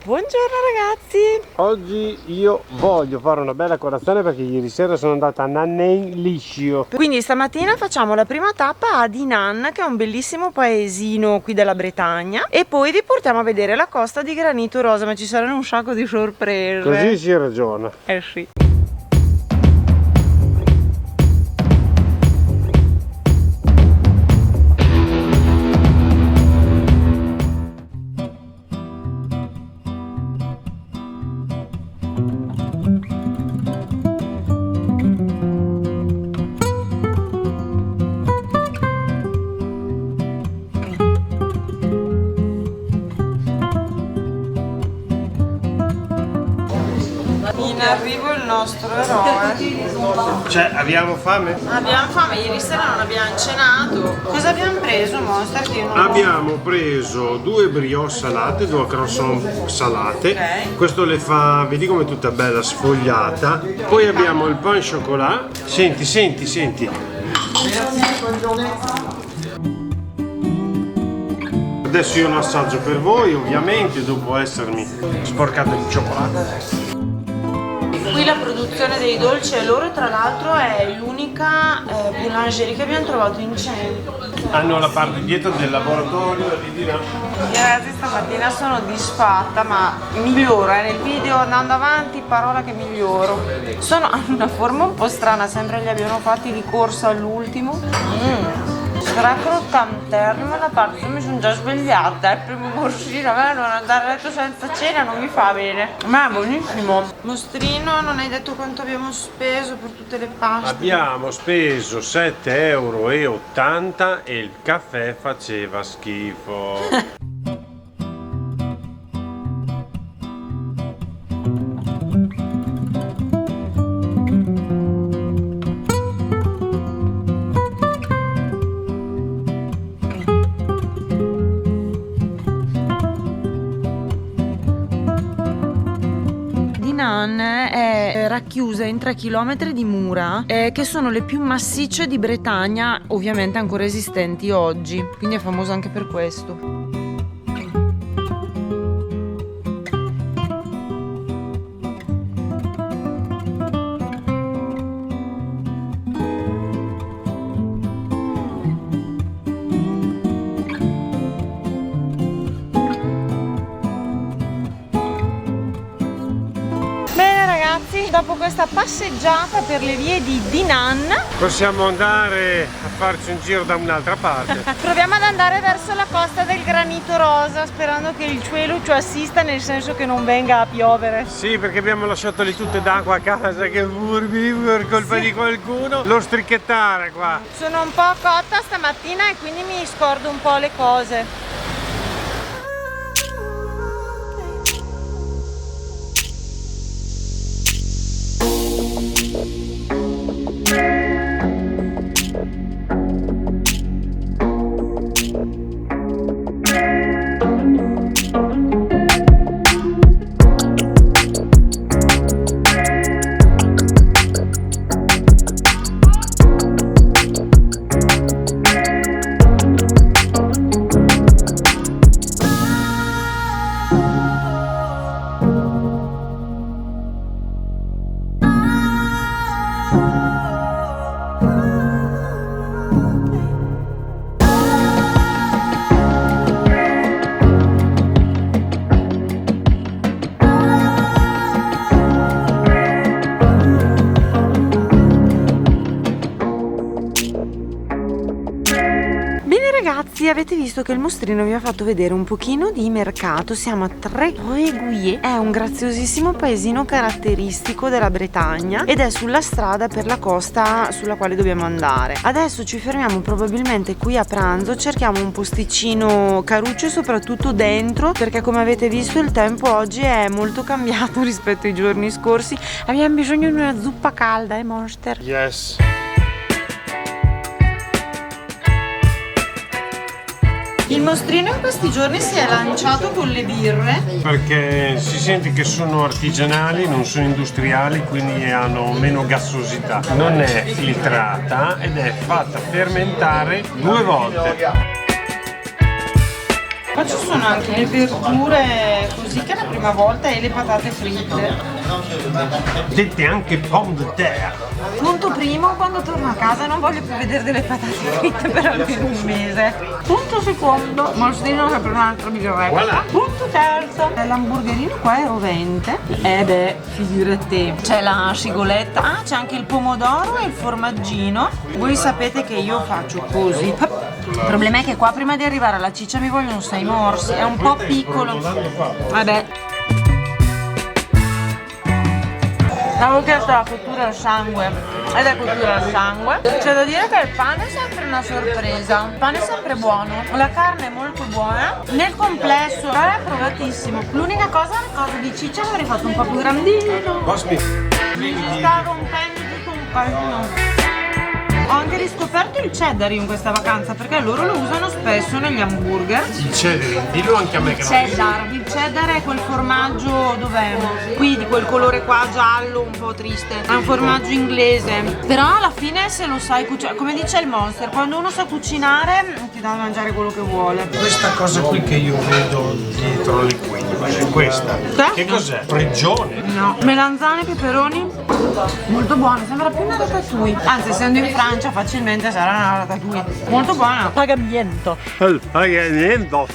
Buongiorno ragazzi! Oggi io voglio fare una bella colazione perché ieri sera sono andata a Nannei Liscio. Quindi stamattina facciamo la prima tappa a Dinan, che è un bellissimo paesino qui della Bretagna, e poi vi portiamo a vedere la costa di Granito Rosa, ma ci saranno un sacco di sorprese. Così si ragiona. Eh sì. In arrivo il nostro eroe. Cioè, abbiamo fame? Abbiamo fame, ieri sera non abbiamo cenato. Cosa abbiamo preso, Monster? Abbiamo preso 2 brioche salate, 2 croissant salate. Ok. Questo le fa, vedi come è tutta bella sfogliata. Poi abbiamo il pain chocolat. Senti. Adesso io lo assaggio per voi, ovviamente, dopo essermi sporcato di cioccolato. Qui la produzione dei dolci è loro, e tra l'altro è l'unica boulangerie che abbiamo trovato in centro. Hanno la parte dietro del laboratorio lì di là. Ragazzi, stamattina sono disfatta, ma miglioro, nel video andando avanti, parola che miglioro. Hanno una forma un po' strana, sembra li abbiano fatti di corsa all'ultimo. Sarà croccantissima la parte, mi sono già svegliata, è il primo morsino, a me non andare a letto senza cena non mi fa bene. Ma è buonissimo. Mostrino, non hai detto quanto abbiamo speso per tutte le paste? Abbiamo speso 7,80 € e il caffè faceva schifo. Dinan è racchiusa in 3 km di mura che sono le più massicce di Bretagna, ovviamente ancora esistenti oggi, quindi è famosa anche per questo. Dopo questa passeggiata per le vie di Dinan Possiamo andare a farci un giro da un'altra parte. proviamo ad andare verso la costa del Granito Rosa, sperando che il cielo ci assista, nel senso che non venga a piovere. Sì, perché abbiamo lasciato le tutte d'acqua a casa, che per colpa di qualcuno. Lo stricchettare qua. Sono un po' cotta stamattina e quindi mi scordo un po' le cose. Ragazzi, avete visto che il mostrino vi ha fatto vedere un pochino di mercato. Siamo a Tréguier, è un graziosissimo paesino caratteristico della Bretagna ed è sulla strada per la costa sulla quale dobbiamo andare. Adesso ci fermiamo probabilmente qui a pranzo, cerchiamo un posticino caruccio e soprattutto dentro, perché come avete visto il tempo oggi è molto cambiato rispetto ai giorni scorsi. Abbiamo bisogno di una zuppa calda, Monster? Yes. Il mostrino in questi giorni si è lanciato con le birre perché si sente che sono artigianali, non sono industriali, quindi hanno meno gassosità. Non è filtrata ed è fatta fermentare 2 volte. Qua ci sono anche le verdure così tzatziki la prima volta e le patate fritte. Dette anche pomme de terre. Punto primo, quando torno a casa non voglio più vedere delle patate fritte per almeno un mese. Punto secondo, mostrino che per un'altra birretta. Voilà. Punto terzo, l'hamburgerino qua è rovente. Beh, figurati. C'è la scigoletta, ah c'è anche il pomodoro e il formaggino. Voi sapete che io faccio così. Il problema è che qua prima di arrivare alla ciccia mi vogliono 6 morsi, è un po' piccolo. Vabbè. Avevo chiesto la cottura al sangue ed è cottura al sangue. C'è da dire che il pane è sempre una sorpresa, il pane è sempre buono, la carne è molto buona, nel complesso è provatissimo. L'unica cosa è la cosa di ciccia che avrei fatto un po' più grandino. Mi si sta rompendo tutto un casino. Ho anche riscoperto il cheddar in questa vacanza perché loro lo usano spesso negli hamburger. Il cheddar, dillo anche a me che Il cheddar è quel formaggio, dov'è? Qui di quel colore qua giallo un po' triste. È un formaggio inglese. Però alla fine se lo sai cucinare, come dice il Monster, quando uno sa cucinare ti dà da mangiare quello che vuole. Questa cosa qui che io vedo dietro le quinte, questa. Che cos'è? Prigione? No. Melanzane, peperoni, molto buono, sembra più una ratatouille. Anzi, essendo in Francia facilmente sarà una ratatouille. Molto buona. Pagamento.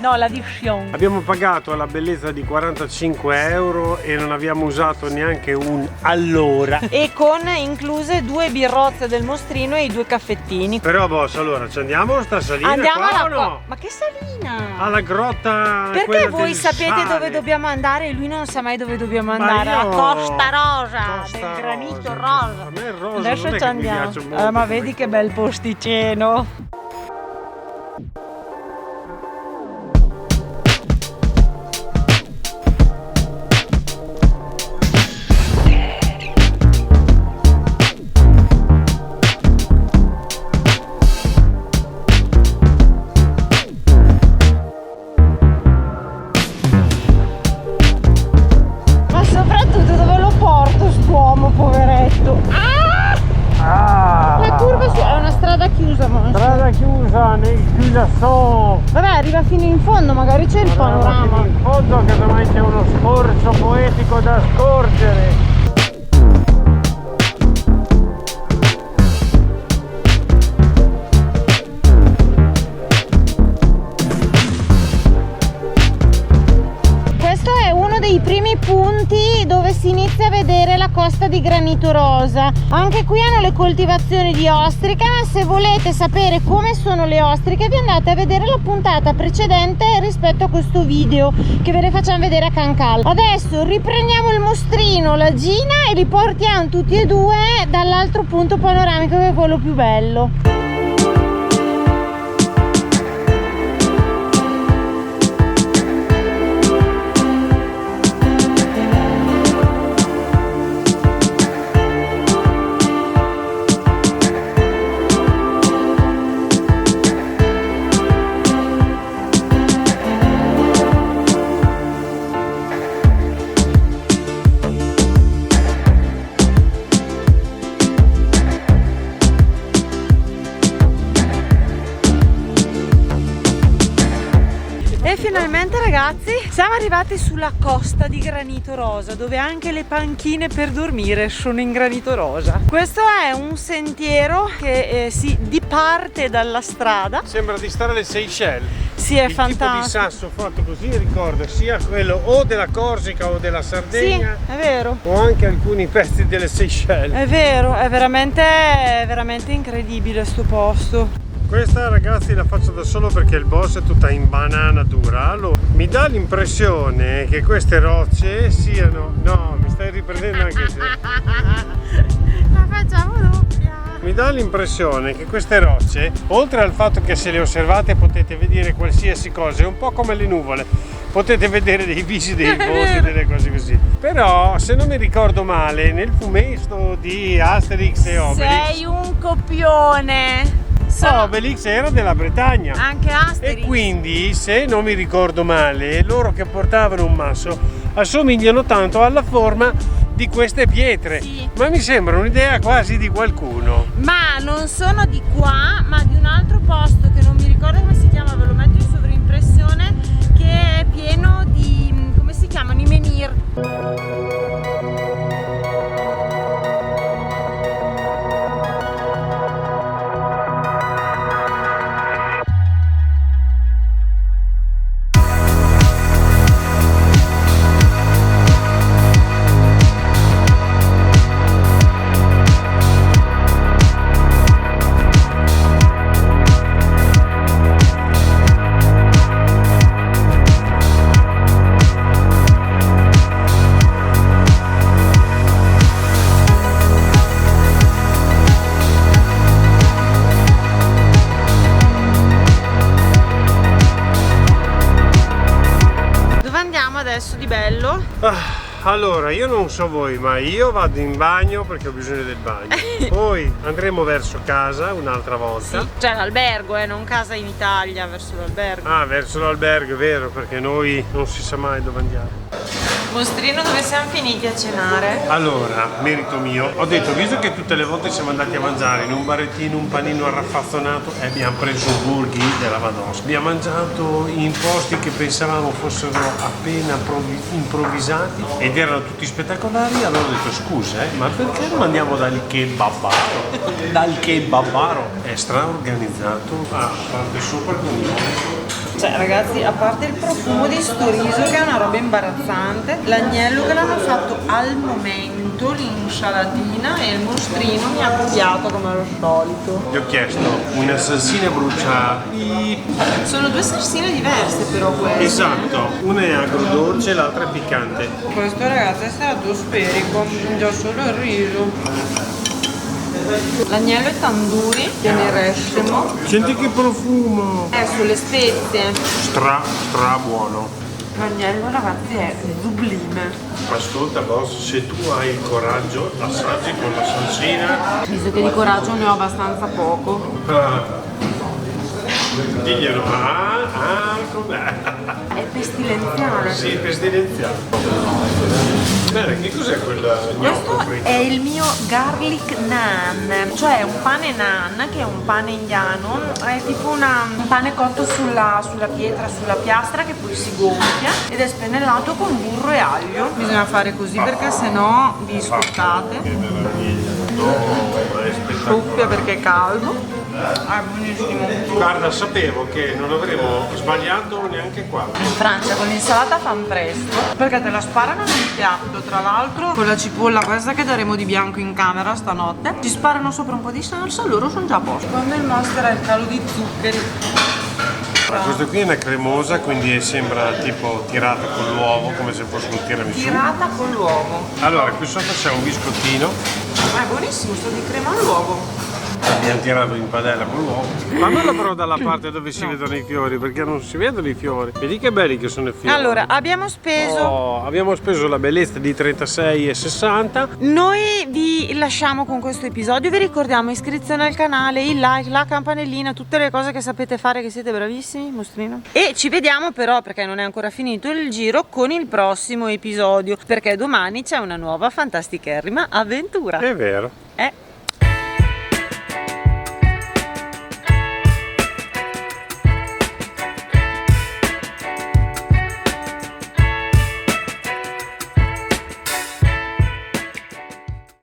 No, l'addition. Abbiamo pagato la bellezza di 45 euro e non abbiamo usato neanche un allora. E con incluse 2 birrozze del mostrino e i 2 caffettini. Però boss, allora ci andiamo a sta salina? Andiamo qua alla o no? Ma che salina? Alla grotta. Perché quella voi del sapete sale. dove dobbiamo andare e lui non sa mai dove dobbiamo Ma andare? io- La Costa Rosa, Costa del granito Rosa. rosa. A me il rosa Adesso non è ci che mi andiamo. piace molto. Ma vedi che bel posticino. Ma soprattutto dove lo porto st'uomo, poveretto? La curva è una strada chiusa, Monster. Strada chiusa nel chiusasso. Vabbè, arriva fino in fondo, magari c'è il panorama. In fondo casomai c'è uno scorcio poetico da scorgere. Questo è uno dei primi punti dove si inizia a vedere la costa di granito rosa. Anche qui hanno le coltivazioni di ostrica. Se volete sapere come sono le ostriche vi andate a vedere la puntata precedente rispetto a questo video che ve le facciamo vedere a Cancal. Adesso riprendiamo il mostrino, la Gina, e li portiamo tutti e due dall'altro punto panoramico che è quello più bello. E finalmente ragazzi siamo arrivati sulla costa di granito rosa, dove anche le panchine per dormire sono in granito rosa. Questo è un sentiero che si diparte dalla strada. Sembra di stare alle Seychelles. Sì, è Il tipo di fantastico. sasso fatto così ricorda sia quello o della Corsica o della Sì, Sardegna è vero. o anche alcuni pezzi delle Seychelles. È vero, è veramente incredibile sto posto. Questa ragazzi la faccio da solo perché il boss è tutta in banana dura. Allora, mi dà l'impressione che queste rocce siano... No, mi stai riprendendo anche se... La facciamo doppia. Mi dà l'impressione che queste rocce, oltre al fatto che se le osservate potete vedere qualsiasi cosa, è un po' come le nuvole, potete vedere dei visi, dei volti, delle cose così. Però, se non mi ricordo male, nel fumetto di Asterix e Obelix, Sei un copione. Obelix era della Bretagna. Anche Asterix. E quindi, se non mi ricordo male, loro che portavano un masso assomigliano tanto alla forma di queste pietre. Sì. Ma mi sembra un'idea quasi di qualcuno. Ma non sono di qua, ma di un altro posto che non mi ricordo come si chiama, ve lo metto in sovrimpressione, che è pieno di... come si chiama? chiamano i menhir. Adesso di bello? Allora, io non so voi, ma io vado in bagno perché ho bisogno del bagno. Poi andremo verso casa un'altra volta. Sì, cioè l'albergo, non casa in Italia, verso l'albergo. Ah, verso l'albergo, è vero, perché noi non si sa mai dove andiamo. Mostrino, dove siamo finiti a cenare? Allora, merito mio, ho detto, visto che tutte le volte siamo andati a mangiare in un barettino, un panino arraffazzonato, e abbiamo preso un burghi della Madonna. Abbiamo mangiato in posti che pensavamo fossero appena improvvisati ed erano tutti spettacolari. Allora ho detto, scusa, ma perché non andiamo dal kebabaro? Dal kebabaro è straorganizzato a parte sopra con il Cioè ragazzi, a parte il profumo di sto riso che è una roba imbarazzante, l'agnello che l'hanno fatto al momento, l'insalatina e il mostrino mi ha copiato come al solito. Gli ho chiesto una salsina bruciata. Sono due salsine diverse però queste. Esatto, una è agrodolce, l'altra è piccante. Questo ragazzi è stratosferico, già solo il riso. L'agnello è tandoori, tiene rescemo. Senti che profumo! Sulle spezie. Stra buono. L'agnello ragazzi è sublime. Ascolta boss, se tu hai il coraggio, assaggi con la salsina. Visto che di coraggio ne ho abbastanza poco. Diglielo, com'è? È pestilenziale. Sì, pestilenziale. Bene, che cos'è quel gnocco Questo è il mio garlic naan, cioè un pane naan che è un pane indiano, è tipo un pane cotto sulla pietra, sulla piastra che poi si gonfia ed è spennellato con burro e aglio. Bisogna fare così perché sennò vi scottate. Che meraviglia! No, è spettacolare. Soffia perché è caldo. Ah, è buonissimo. Guarda, sapevo che non avremmo sbagliato neanche qua. In Francia con l'insalata fan presto perché te la sparano nel piatto, tra l'altro con la cipolla questa che daremo di bianco in camera stanotte, ci sparano sopra un po' di salsa, loro sono già a posto. Quando il monster è il calo di zuccheri. Questa qui è una cremosa, quindi sembra tipo tirata con l'uovo, come se fosse un tiramisù. Tirata con l'uovo. Allora, qui sotto c'è un biscottino. Ma è buonissimo, sto di crema all'uovo. Abbiamo tirato in padella con l'uovo. Fammelo però dalla parte dove si vedono i fiori, perché non si vedono i fiori. Vedi che belli che sono i fiori. Allora, abbiamo speso la bellezza di 36,60. Noi vi lasciamo con questo episodio, vi ricordiamo iscrizione al canale, il like, la campanellina, tutte le cose che sapete fare, che siete bravissimi, mostrino. E ci vediamo però, perché non è ancora finito il giro, con il prossimo episodio, perché domani c'è una nuova fantasticherrima avventura. È vero.